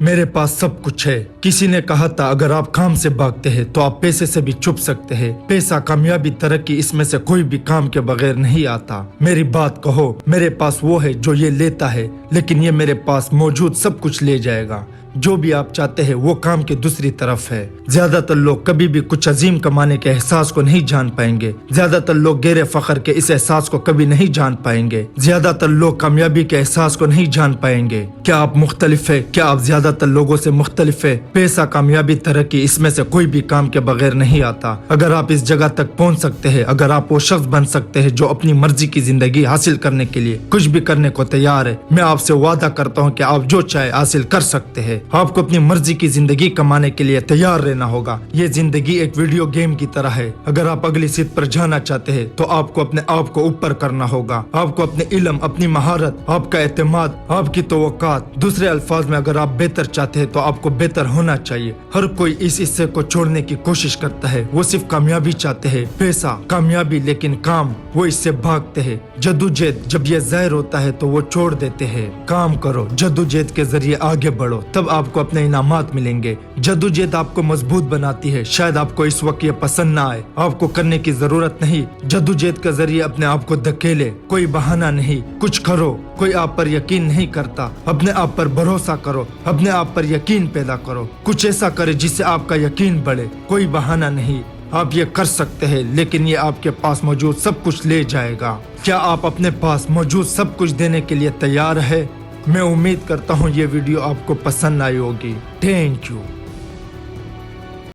मेरे पास सब कुछ है। किसी ने कहा था अगर आप काम से भागते हैं तो आप पैसे से भी छुप सकते हैं। पैसा, कामयाबी, तरक्की, इसमें से कोई भी काम के बगैर नहीं आता। मेरी बात कहो, मेरे पास वो है जो ये लेता है, लेकिन ये मेरे पास मौजूद सब कुछ ले जाएगा। जो भी आप चाहते हैं वो काम की दूसरी तरफ है। ज्यादातर लोग कभी भी कुछ अजीम कमाने के एहसास को नहीं जान पाएंगे। ज्यादातर लोग गैर फखर के इस एहसास को कभी नहीं जान पाएंगे। ज्यादातर लोग कामयाबी के एहसास को नहीं जान पाएंगे। क्या आप मुख्तलिफ है? क्या आप ज्यादातर लोगों से मुख्तलिफ है? पैसा, कामयाबी, तरक्की, इसमें से कोई भी काम के बगैर नहीं आता। अगर आप इस जगह तक पहुंच सकते हैं, अगर आप वो शख्स बन सकते हैं जो अपनी मर्जी की जिंदगी हासिल करने के लिए कुछ भी करने को तैयार है, मैं आपसे वादा करता हूँ कि आप जो चाहे हासिल कर सकते हैं। आपको अपनी मर्जी की जिंदगी कमाने के लिए तैयार रहना होगा। ये जिंदगी एक वीडियो गेम की तरह है। अगर आप अगली सीट पर जाना चाहते हैं तो आपको अपने आप को ऊपर करना होगा। आपको अपने इल्म, अपनी महारत, आपका एतमाद, आपकी तवक्कात, दूसरे अल्फाज में अगर आप बेहतर चाहते हैं तो आपको बेहतर होना चाहिए। हर कोई इस हिस्से को छोड़ने की कोशिश करता है। वो सिर्फ कामयाबी चाहते हैं, पैसा, कामयाबी, लेकिन काम वो इससे भागते हैं। जद्दोजहद जब ये ज़ाहिर होता है तो वो छोड़ देते हैं। काम करो, जद्दोजहद के जरिए आगे बढ़ो, तब आपको अपने इनामात मिलेंगे। जद्दोजहद आपको मजबूत बनाती है। शायद आपको इस वक्त ये पसंद ना आए, आपको करने की जरूरत नहीं। जद्दोजहद के जरिए अपने आप को धकेले, कोई बहाना नहीं, कुछ करो। कोई आप पर यकीन नहीं करता, अपने आप पर भरोसा करो, अपने आप पर यकीन पैदा करो। कुछ ऐसा करे जिससे आपका यकीन बढ़े। कोई बहाना नहीं, आप ये कर सकते हैं, लेकिन ये आपके पास मौजूद सब कुछ ले जाएगा। क्या आप अपने पास मौजूद सब कुछ देने के लिए तैयार है? मैं उम्मीद करता हूँ ये वीडियो आपको पसंद आई होगी। Thank you.